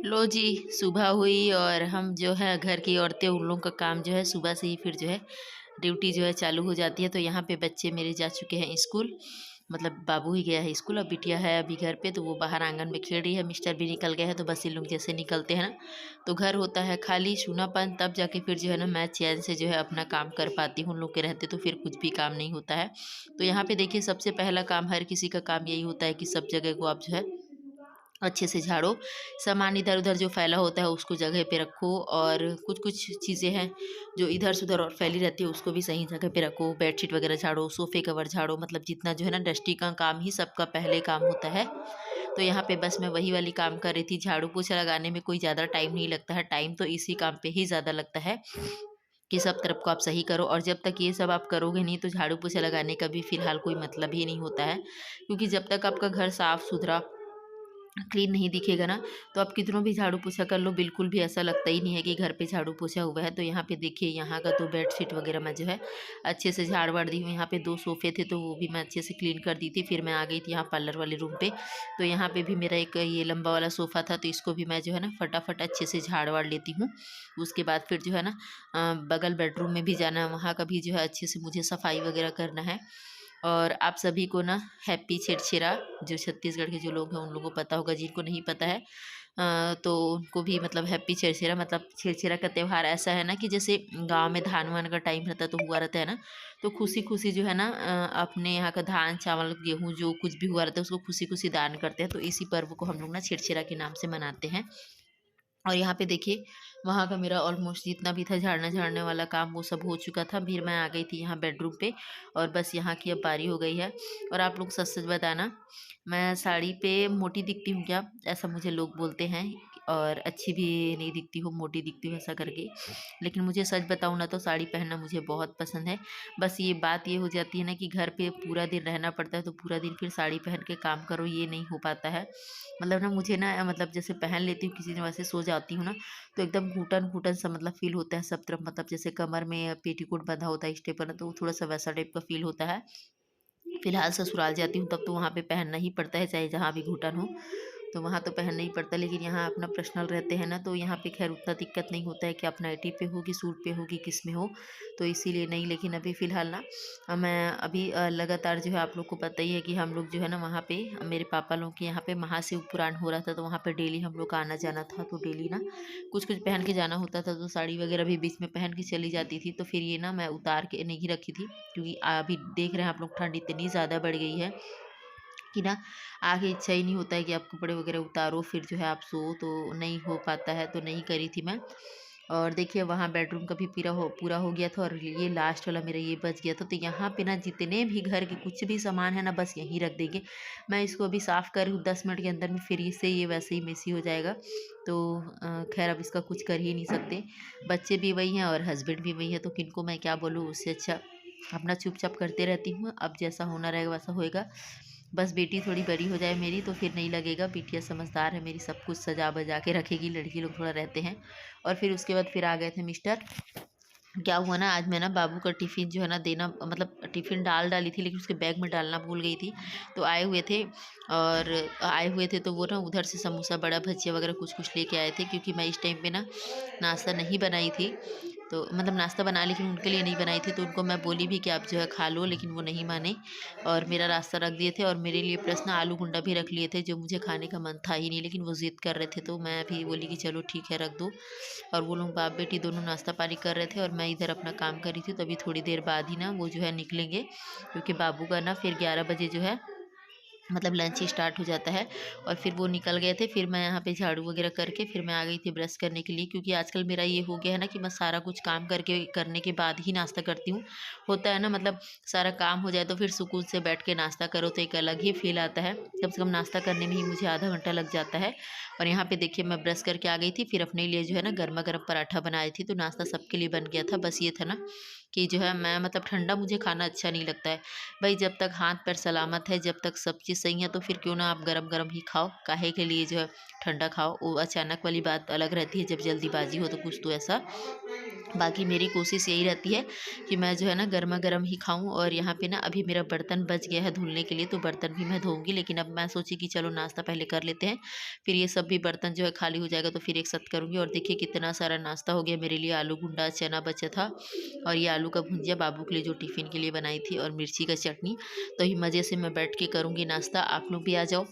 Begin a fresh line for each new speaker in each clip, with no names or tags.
लो जी, सुबह हुई और हम जो है घर की औरतें उन लोगों का काम जो है सुबह से ही फिर जो है ड्यूटी जो है चालू हो जाती है। तो यहाँ पे बच्चे मेरे जा चुके हैं स्कूल, मतलब बाबू ही गया है स्कूल, अब बिटिया है अभी घर पे, तो वो बाहर आंगन में खेल रही है। मिस्टर भी निकल गए हैं, तो बस ये लोग जैसे निकलते हैं ना तो घर होता है खाली सूनापन, तब जाके फिर जो है ना मैं चैन से जो है अपना काम कर पाती हूँ। उन लोग के रहते तो फिर कुछ भी काम नहीं होता है। तो यहाँ पे देखिए, सबसे पहला काम हर किसी का काम यही होता है कि सब जगह को आप जो है अच्छे से झाड़ो। सामान इधर-उधर जो फैला होता है उसको जगह पे रखो, और कुछ-कुछ चीज़ें हैं जो इधर से उधर और फैली रहती है उसको भी सही जगह पे रखो। बेडशीट वगैरह झाड़ो, सोफ़े कवर झाड़ो, मतलब जितना जो है ना डस्टी का काम ही सबका पहले काम होता है। तो यहाँ पे बस मैं वही वाली काम कर रही थी। झाड़ू पोछा लगाने में कोई ज़्यादा टाइम नहीं लगता है, टाइम तो इसी काम पे ही ज़्यादा लगता है कि सब तरफ को आप सही करो। और जब तक ये सब आप करोगे नहीं तो झाड़ू पोछा लगाने का भी फ़िलहाल कोई मतलब ही नहीं होता है। क्योंकि जब तक आपका घर साफ-सुथरा क्लीन नहीं दिखेगा ना, तो आप कितनों भी झाड़ू पोछा कर लो, बिल्कुल भी ऐसा लगता ही नहीं है कि घर पे झाड़ू पोछा हुआ है। तो यहाँ पे देखिए, यहाँ का तो बेडशीट वगैरह मैं जो है अच्छे से झाड़ वाड़ दी हूँ। यहाँ पे 2 सोफ़े थे तो वो भी मैं अच्छे से क्लीन कर दी थी। फिर मैं आ गई थी यहाँ पार्लर वाले रूम पे। तो यहाँ पे भी मेरा एक ये लंबा वाला सोफ़ा था, तो इसको भी मैं जो है ना फटाफट अच्छे से झाड़ वाड़ लेती हूँ। उसके बाद फिर जो है ना बगल बेडरूम में भी जाना है, वहाँ का भी जो है अच्छे से मुझे सफाई वगैरह करना है। और आप सभी को ना हैप्पी छेरछेरा, जो छत्तीसगढ़ के जो लोग हैं उन लोगों को पता होगा, जिनको नहीं पता है तो उनको भी मतलब हैप्पी छेरछेरा, मतलब छेरछेरा का त्यौहार ऐसा है ना कि जैसे गांव में धान वान का टाइम रहता है तो हुआ रहता है ना, तो खुशी खुशी जो है ना अपने यहाँ का धान चावल गेहूँ जो कुछ भी हुआ रहता है उसको खुशी खुशी दान करते हैं। तो इसी पर्व को हम लोग ना छेरछेरा के नाम से मनाते हैं। और यहाँ पे देखिए, वहाँ का मेरा ऑलमोस्ट जितना भी था झाड़ने वाला काम वो सब हो चुका था। फिर मैं आ गई थी यहाँ बेडरूम पे, और बस यहाँ की अब बारी हो गई है। और आप लोग सच सच बताना, मैं साड़ी पे मोटी दिखती हूँ क्या? ऐसा मुझे लोग बोलते हैं, और अच्छी भी नहीं दिखती हूँ, मोटी दिखती हूँ ऐसा करके। लेकिन मुझे सच बताऊँ ना तो साड़ी पहनना मुझे बहुत पसंद है। बस ये बात ये हो जाती है ना कि घर पे पूरा दिन रहना पड़ता है, तो पूरा दिन फिर साड़ी पहन के काम करो, ये नहीं हो पाता है। मतलब ना मुझे ना मतलब जैसे पहन लेती हूँ किसी दिन, वैसे सो जाती हूँ ना तो एकदम घुटन-घुटन सा मतलब फ़ील होता है सब तरफ, मतलब जैसे कमर में पेटीकोट बंधा होता है स्टेपर ना, तो वो थोड़ा-सा वैसा टाइप का फ़ील होता है। फिलहाल ससुराल जाती हूँ तब तो वहाँ पे पहनना ही पड़ता है, चाहे जहाँ भी घुटन हो, तो वहाँ तो पहनना ही पड़ता है। लेकिन यहाँ अपना पर्सनल रहते हैं ना, तो यहाँ पे खैर उतना दिक्कत नहीं होता है कि आप नाइटी पे हो कि सूट पे हो कि किस में हो, तो इसीलिए नहीं। लेकिन अभी फ़िलहाल ना मैं अभी लगातार जो है, आप लोग को पता ही है कि हम लोग जो है ना वहाँ पे मेरे पापा लोग के यहाँ पे महाशिव पुराण हो रहा था, तो वहाँ पे डेली हम लोग का आना-जाना था। तो डेली ना कुछ-कुछ पहन के जाना होता था, तो साड़ी वगैरह भी बीच में पहन के चली जाती थी। तो फिर ये ना मैं उतार के नहीं रखी थी, क्योंकि अभी देख रहे हैं आप लोग ठंड इतनी ज़्यादा बढ़ गई है कि ना आगे इच्छा ही नहीं होता है कि आप कपड़े वगैरह उतारो फिर जो है आप सो, तो नहीं हो पाता है, तो नहीं करी थी मैं। और देखिए, वहाँ बेडरूम का भी पूरा हो गया था, और ये लास्ट वाला मेरा ये बच गया था। तो यहाँ पे ना जितने भी घर के कुछ भी सामान है ना बस यहीं रख देंगे। मैं इसको अभी साफ़ कर रही हूँ 10 मिनट के अंदर में, फिर इससे ये वैसे ही मेसी हो जाएगा। तो खैर अब इसका कुछ कर ही नहीं सकते। बच्चे भी वही हैं और हस्बैंड भी वही है, तो किनको मैं क्या बोलूँ, उससे अच्छा अपना चुपचाप करते रहती हूँ। अब जैसा होना रहेगा वैसा होएगा। बस बेटी थोड़ी बड़ी हो जाए मेरी तो फिर नहीं लगेगा। बिटिया समझदार है मेरी, सब कुछ सजा बजा के रखेगी, लड़की लोग थोड़ा रहते हैं। और फिर उसके बाद फिर आ गए थे मिस्टर। क्या हुआ ना, आज मैं ना बाबू का टिफ़िन जो है ना देना, मतलब टिफ़िन डाली थी लेकिन उसके बैग में डालना भूल गई थी। तो आए हुए थे तो वो ना उधर से समोसा बड़ा भजिया वगैरह कुछ कुछ लेके आए थे, क्योंकि मैं इस टाइम पे ना नाश्ता नहीं बनाई थी। तो मतलब नाश्ता बना लेकिन उनके लिए नहीं बनाई थी, तो उनको मैं बोली भी कि आप जो है खा लो, लेकिन वो नहीं माने और मेरा रास्ता रख दिए थे। और मेरे लिए प्लस ना आलू गुंडा भी रख लिए थे, जो मुझे खाने का मन था ही नहीं, लेकिन वो ज़िद कर रहे थे तो मैं भी बोली कि चलो ठीक है रख दो। और वो लोग बाप बेटी दोनों नाश्ता पानी कर रहे थे और मैं इधर अपना काम कर रही थी। तो अभी थोड़ी देर बाद ही ना वो जो है निकलेंगे, क्योंकि बाबू का ना फिर 11 बजे जो है मतलब लंच ही स्टार्ट हो जाता है। और फिर वो निकल गए थे, फिर मैं यहाँ पे झाड़ू वगैरह करके फिर मैं आ गई थी ब्रश करने के लिए, क्योंकि आजकल मेरा ये हो गया है ना कि मैं सारा कुछ काम करने के बाद ही नाश्ता करती हूँ। होता है ना, मतलब सारा काम हो जाए तो फिर सुकून से बैठ के नाश्ता करो तो एक अलग ही फील आता है। कम से कम नाश्ता करने में ही मुझे आधा घंटा लग जाता है। और यहाँ पे देखिए, मैं ब्रश करके आ गई थी, फिर अपने लिए जो है ना गर्मा गर्म पराठा बनाई थी, तो नाश्ता सबके लिए बन गया था। बस ये था ना कि जो है मैं मतलब ठंडा मुझे खाना अच्छा नहीं लगता है। भाई जब तक हाथ पैर सलामत है, जब तक सब चीज़ सही है, तो फिर क्यों ना आप गरम-गरम ही खाओ, काहे के लिए जो है ठंडा खाओ। वो अचानक वाली बात अलग रहती है, जब जल्दीबाजी हो तो कुछ तो ऐसा बाकी मेरी कोशिश यही रहती है कि मैं जो है ना गर्मा गर्म ही खाऊं। और यहाँ पे ना अभी मेरा बर्तन बच गया है धुलने के लिए, तो बर्तन भी मैं धोऊंगी, लेकिन अब मैं सोची कि चलो नाश्ता पहले कर लेते हैं, फिर ये सब भी बर्तन जो है खाली हो जाएगा तो फिर एक साथ करूँगी। और देखिए कितना सारा नाश्ता हो गया मेरे लिए। आलू गुंडा चना बचा था, और ये आलू का भुंजिया बाबू के लिए जो टिफ़िन के लिए बनाई थी, और मिर्ची का चटनी। तो ही मज़े से मैं बैठ के करूँगी नाश्ता, आप लोग भी आ जाओ।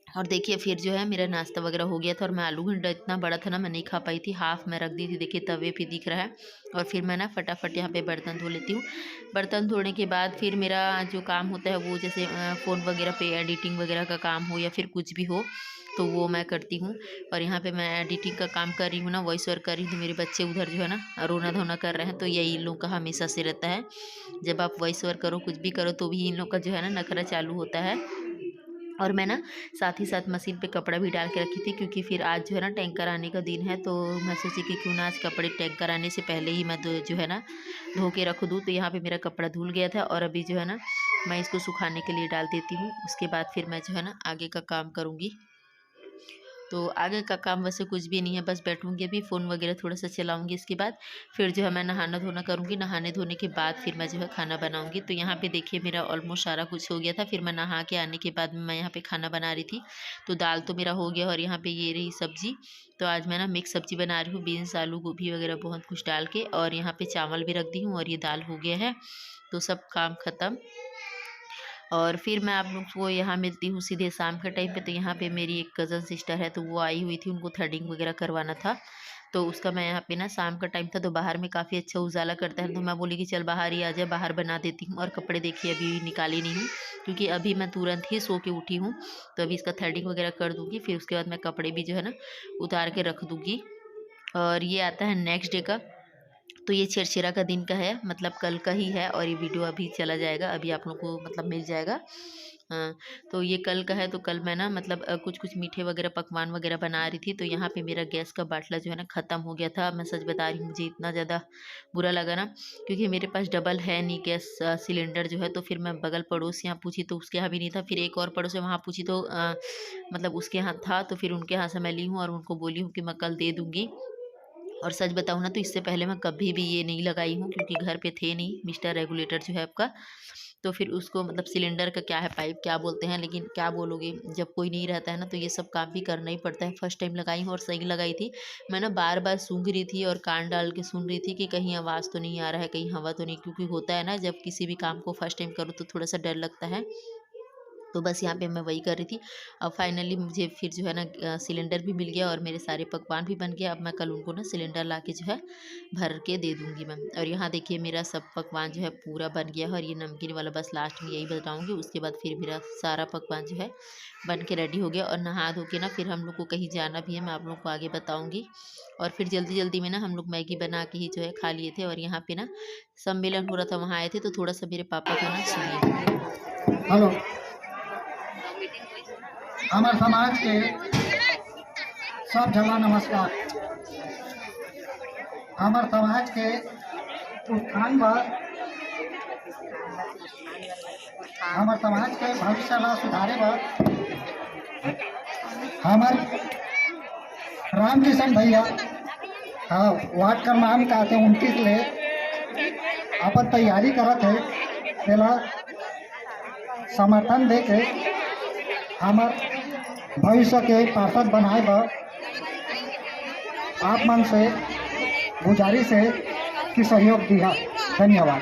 और देखिए फिर जो है मेरा नाश्ता वगैरह हो गया था, और मैं आलू भुंडा इतना बड़ा था ना, मैं नहीं खा पाई थी, हाफ मैं रख दी थी, देखिए तवे पे दिख रहा है। और फिर मैं ना फटाफट यहाँ पे बर्तन धो लेती हूँ। बर्तन धोने के बाद फिर मेरा जो काम होता है वो जैसे फ़ोन वगैरह पे एडिटिंग वगैरह का काम हो या फिर कुछ भी हो तो वो मैं करती हूँ। और यहाँ पे मैं एडिटिंग का काम कर रही हूँ ना, वॉइस ओवर कर रही हूँ, तो मेरे बच्चे उधर जो है ना रोना धोना कर रहे हैं। तो यही इन लोग का हमेशा से रहता है, जब आप वॉइस ओवर करो कुछ भी करो तो भी इन लोग का जो है ना नखरा चालू होता है। और मैं ना साथ ही साथ मशीन पे कपड़ा भी डाल के रखी थी, क्योंकि फिर आज जो है ना टैंकर आने का दिन है, तो मैं सोची कि क्यों ना आज कपड़े टैंकर आने से पहले ही मैं जो है ना धो के रख दूँ। तो यहाँ पे मेरा कपड़ा धुल गया था, और अभी जो है ना मैं इसको सुखाने के लिए डाल देती हूँ। उसके बाद फिर मैं जो है ना आगे का काम करूँगी। तो आगे का काम वैसे कुछ भी नहीं है, बस बैठूंगी अभी फ़ोन वगैरह थोड़ा सा चलाऊंगी, इसके बाद फिर जो है मैं नहाना धोना करूंगी। नहाने धोने के बाद फिर मैं जो है खाना बनाऊंगी। तो यहाँ पे देखिए मेरा ऑलमोस्ट सारा कुछ हो गया था। फिर मैं नहा के आने के बाद मैं यहाँ पे खाना बना रही थी, तो दाल तो मेरा हो गया, और यहाँ पे ये रही सब्जी। तो आज मैं ना मिक्स सब्जी बना रही हूँ, बीन्स आलू गोभी वगैरह बहुत कुछ डाल के, और यहाँ पे चावल भी रख दी हूँ, और ये दाल हो गया है। तो सब काम ख़त्म। और फिर मैं आप लोग को यहाँ मिलती हूँ सीधे शाम के टाइम पे। तो यहाँ पे मेरी एक कज़न सिस्टर है, तो वो आई हुई थी, उनको थ्रेडिंग वगैरह करवाना था, तो उसका मैं यहाँ पे ना शाम का टाइम था, तो बाहर में काफ़ी अच्छा उजाला करता है, तो मैं बोली कि चल बाहर ही आ जाए, बाहर बना देती हूँ। और कपड़े देखिए अभी निकाली नहीं हूँ, क्योंकि अभी मैं तुरंत ही सो के उठी हूँ। तो अभी इसका थ्रेडिंग वगैरह कर दूँगी, फिर उसके बाद मैं कपड़े भी जो है ना उतार के रख दूँगी। और ये आता है नेक्स्ट डे का। तो ये छेरछेरा का दिन का है, मतलब कल का ही है, और ये वीडियो अभी चला जाएगा, अभी आप लोग को मतलब मिल जाएगा। हाँ, तो ये कल का है। तो कल मैं ना मतलब कुछ कुछ मीठे वगैरह पकवान वगैरह बना रही थी। तो यहाँ पे मेरा गैस का बाटला जो है ना ख़त्म हो गया था। मैं सच बता रही हूँ, मुझे इतना ज़्यादा बुरा लगा ना, क्योंकि मेरे पास डबल है नहीं गैस सिलेंडर जो है। तो फिर मैं बगल पड़ोस यहाँ पूछी तो उसके यहाँ भी नहीं था, फिर एक और पड़ोस है वहाँ पूछी तो मतलब उसके यहाँ था, तो फिर उनके यहाँ से मैं ली हूँ, और उनको बोली हूँ कि मैं कल दे दूँगी। और सच बताऊँ ना तो इससे पहले मैं कभी भी ये नहीं लगाई हूँ, क्योंकि घर पे थे नहीं मिस्टर रेगुलेटर जो है आपका। तो फिर उसको मतलब सिलेंडर का क्या है, पाइप क्या बोलते हैं, लेकिन क्या बोलोगे जब कोई नहीं रहता है ना, तो ये सब काम भी करना ही पड़ता है। फर्स्ट टाइम लगाई हूँ और सही लगाई थी। मैं ना बार बार सूंघ रही थी और कान डाल के सुन रही थी कि कहीं आवाज़ तो नहीं आ रहा है, कहीं हवा तो नहीं, क्योंकि होता है ना जब किसी भी काम को फर्स्ट टाइम करो तो थोड़ा सा डर लगता है। तो बस यहाँ पे मैं वही कर रही थी। अब फाइनली मुझे फिर जो है ना सिलेंडर भी मिल गया, और मेरे सारे पकवान भी बन गया। अब मैं कल उनको ना सिलेंडर ला के जो है भर के दे दूँगी मैं। और यहाँ देखिए मेरा सब पकवान जो है पूरा बन गया है, और ये नमकीन वाला बस लास्ट में यही बताऊँगी। उसके बाद फिर मेरा सारा पकवान जो है बन के रेडी हो गया। और नहा धो के ना फिर हम लोग को कहीं जाना भी है, मैं आप लोग को आगे बताऊँगी। और फिर जल्दी जल्दी में ना हम लोग मैगी बना के ही जो है खा लिए थे। और यहाँ पे ना सम्मेलन हो रहा था, वहाँ आए थे, तो थोड़ा सा मेरे पापा का ना सुनिए।
हेलो, हमारे समाज के सब जना नमस्कार। हमारे समाज के उत्थान व हमारे समाज के भविष्य ला सुधारे व हमारे रामकिशन भैया वार्ड का नाम कहते हैं, उनके लिए अपन तैयारी करत है, पहला समर्थन दे के हमारे भविष्य के पार्षद बनाए बर आप मन से गुजारिश है कि सहयोग दिया। धन्यवाद।